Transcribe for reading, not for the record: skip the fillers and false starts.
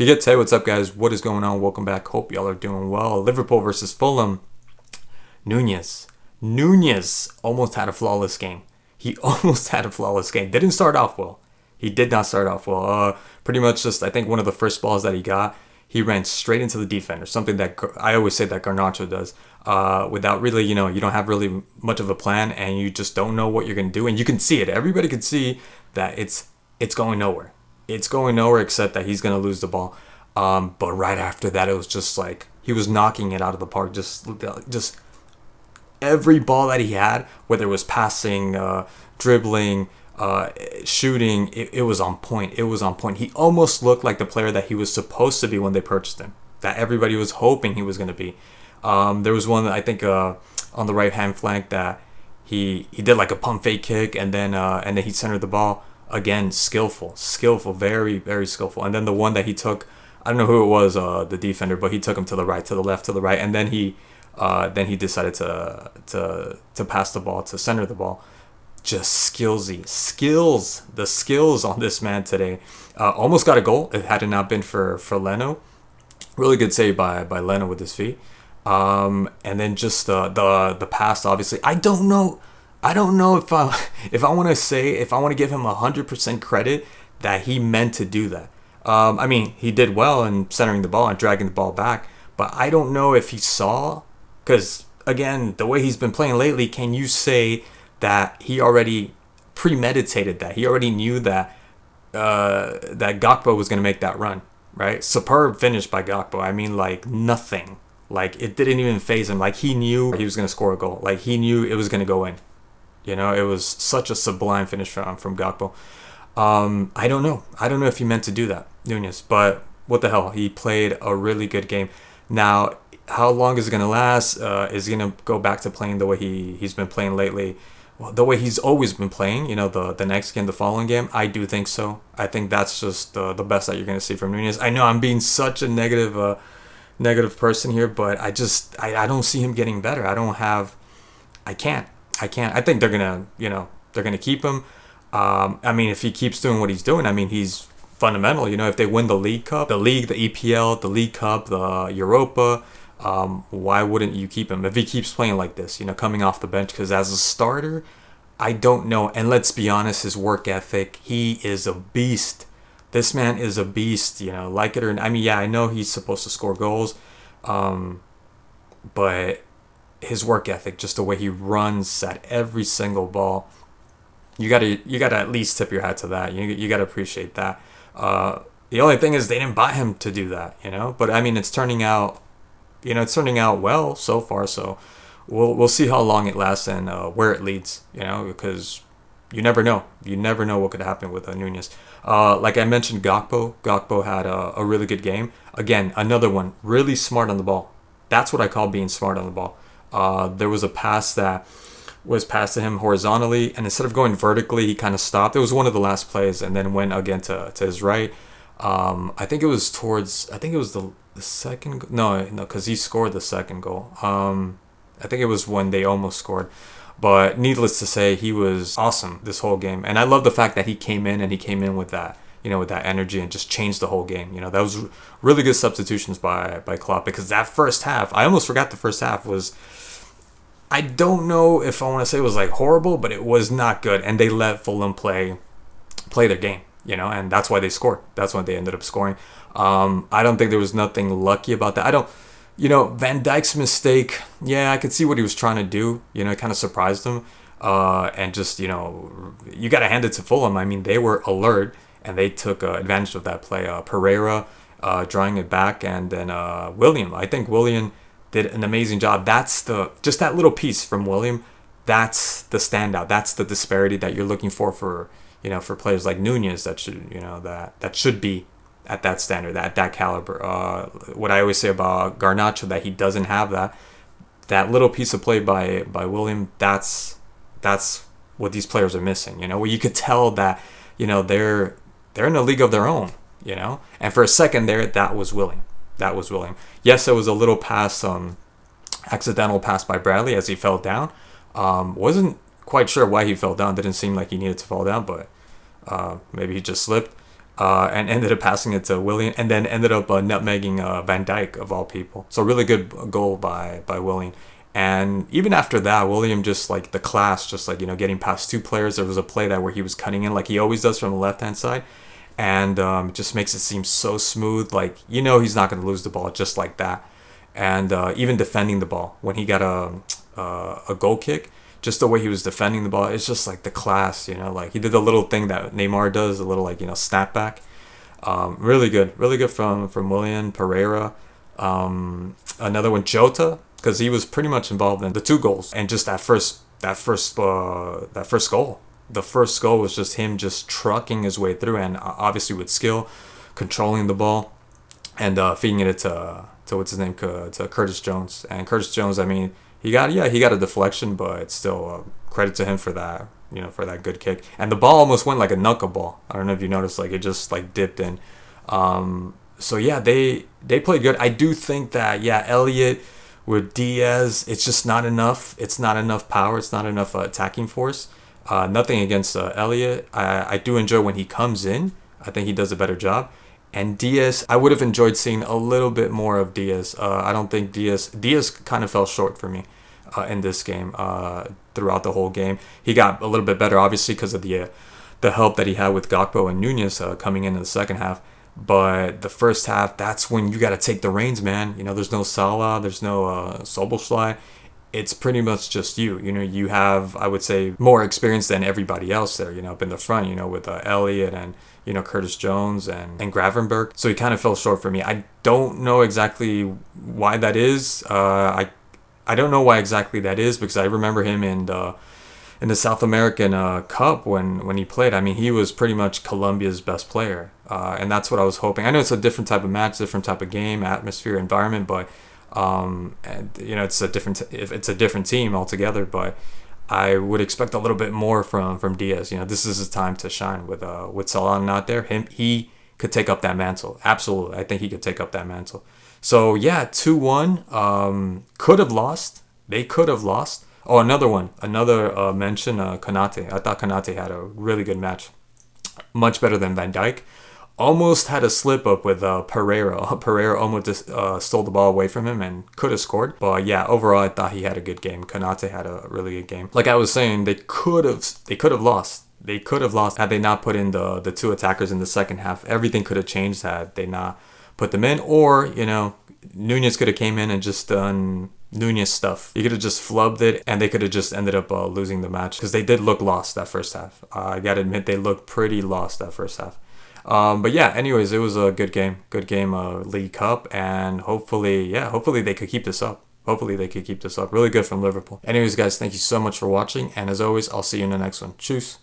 You get to say what's up, guys? What is going on? Welcome back. Hope y'all are doing well. Liverpool versus Fulham. Nunez. Nunez almost had a flawless game. He almost had a flawless game. Didn't start off well. He did not start off well. Pretty much just, I think one of the first balls that he got, he ran straight into the defender. Something that I always say that Garnacho does. Without really, you don't have really much of a plan, and you just don't know what you're gonna do, and you can see it. Everybody can see that it's going nowhere. It's going nowhere except that he's gonna lose the ball. But right after that, it was just like he was knocking it out of the park. Just every ball that he had, whether it was passing, dribbling, shooting, it was on point. It was on point. He almost looked like the player that he was supposed to be when they purchased him. That everybody was hoping he was going to be. There was one that I think on the right hand flank that he did like a pump fake kick, and then he centered the ball. Again, skillful, very, very skillful. And then the one that he took, I don't know who it was, the defender, but he took him to the right, to the left, to the right, and then he decided to pass the ball, to center the ball. Just the skills on this man today. Almost got a goal. It had it not been for Leno. Really good save by Leno with his feet. And then just the pass. Obviously, I don't know if I want to give him 100% credit that he meant to do that. I mean, he did well in centering the ball and dragging the ball back, but I don't know if he saw, because again, the way he's been playing lately, can you say that he already premeditated that? He already knew that that Gakpo was going to make that run, right? Superb finish by Gakpo. I mean, like nothing. Like it didn't even faze him. Like he knew he was going to score a goal. Like he knew it was going to go in. It was such a sublime finish from Gakpo. I don't know. I don't know if he meant to do that, Nunez. But what the hell? He played a really good game. Now, how long is it going to last? Is he going to go back to playing the way he's been playing lately? Well, the way he's always been playing, the next game, the following game? I do think so. I think that's just the best that you're going to see from Nunez. I know I'm being such a negative person here, but I don't see him getting better. I can't. I think they're gonna keep him. I mean, if he keeps doing what he's doing, I mean, he's fundamental. If they win the League Cup, the League, the EPL, the League Cup, the Europa, why wouldn't you keep him if he keeps playing like this? Coming off the bench, because as a starter, I don't know. And let's be honest, his work ethic, he is a beast. This man is a beast. Like it or I mean, yeah, I know he's supposed to score goals, but his work ethic, just the way he runs at every single ball, you gotta at least tip your hat to that. You gotta appreciate that. The only thing is they didn't buy him to do that, But I mean, it's turning out well so far. So we'll see how long it lasts and where it leads, because you never know. You never know what could happen with Nunez. Like I mentioned, Gakpo had a really good game. Again, another one, really smart on the ball. That's what I call being smart on the ball. There was a pass that was passed to him horizontally, and instead of going vertically, he kind of stopped. It was one of the last plays, and then went again to his right. I think it was the second. No, because he scored the second goal. I think it was when they almost scored. But needless to say, he was awesome this whole game, and I love the fact that he came in with that. With that energy and just changed the whole game. That was really good substitutions by Klopp, because that first half, I almost forgot the first half was, I don't know if I want to say it was like horrible, but it was not good. And they let Fulham play their game, and that's why they scored. That's why they ended up scoring. I don't think there was nothing lucky about that. Van Dijk's mistake, yeah, I could see what he was trying to do. It kind of surprised him. And just, you got to hand it to Fulham. I mean, they were alert, and they took advantage of that play. Pereira drawing it back, and then William. I think William did an amazing job. That's just that little piece from William. That's the standout. That's the disparity that you're looking for players like Nunez that should that should be at that standard, at that caliber. What I always say about Garnacho, that he doesn't have that little piece of play by William. That's what these players are missing. Where you could tell that they're in a league of their own, And for a second there, that was William. Yes, it was a little pass, accidental pass by Bradley as he fell down. Wasn't quite sure why he fell down. Didn't seem like he needed to fall down, but maybe he just slipped. and ended up passing it to Willian, and then ended up nutmegging Van Dijk of all people. So really good goal by Willian. And even after that, William just like the class, just like getting past two players. There was a play that where he was cutting in like he always does from the left hand side, and it just makes it seem so smooth. Like he's not going to lose the ball just like that. And even defending the ball when he got a goal kick, just the way he was defending the ball, it's just like the class. Like he did the little thing that Neymar does, a little like snap back. Really good from Willian Pereira. Another one, Jota, because he was pretty much involved in the two goals, and just that first goal. The first goal was just him just trucking his way through, and obviously with skill, controlling the ball, and feeding it to what's his name, to Curtis Jones. And Curtis Jones, I mean, he got a deflection, but still credit to him for that. For that good kick. And the ball almost went like a knuckleball. I don't know if you noticed, like it just like dipped in. So yeah, they played good. I do think that Elliott with Diaz, it's just not enough. It's not enough power. It's not enough attacking force. Nothing against Elliott. I do enjoy when he comes in. I think he does a better job. And Diaz, I would have enjoyed seeing a little bit more of Diaz. I don't think Diaz kind of fell short for me in this game. Throughout the whole game, he got a little bit better, obviously, because of the help that he had with Gakpo and Nunez coming in the second half. But the first half, that's when you got to take the reins, man. There's no Salah, there's no Soboslai. It's pretty much just you. You have, I would say, more experience than everybody else there. Up in the front. With Elliott and Curtis Jones and Gravenberch. So he kind of fell short for me. I don't know exactly why that is. I don't know why exactly that is, because I remember him in the South American Cup when he played. I mean, he was pretty much Colombia's best player, and that's what I was hoping. I know it's a different type of match, different type of game, atmosphere, environment, but it's a different team altogether. But I would expect a little bit more from Diaz. This is his time to shine with Salah not there. He could take up that mantle. Absolutely, I think he could take up that mantle. So yeah, 2-1. Could have lost. They could have lost. Oh, another mention, Konate. I thought Konate had a really good match. Much better than Van Dijk. Almost had a slip up with Pereira. Pereira almost stole the ball away from him and could have scored. But yeah, overall I thought he had a good game. Konate had a really good game. Like I was saying, they could have lost. They could have lost had they not put in the two attackers in the second half. Everything could have changed had they not put them in, or Nunez could have came in and just done Nunez stuff. He could have just flubbed it, and they could have just ended up losing the match, because they did look lost that first half. I gotta admit, they looked pretty lost that first half. But yeah, anyways, it was a good game, League Cup, and hopefully they could keep this up. Really good from Liverpool. Anyways, guys, thank you so much for watching, and as always, I'll see you in the next one. Tschüss.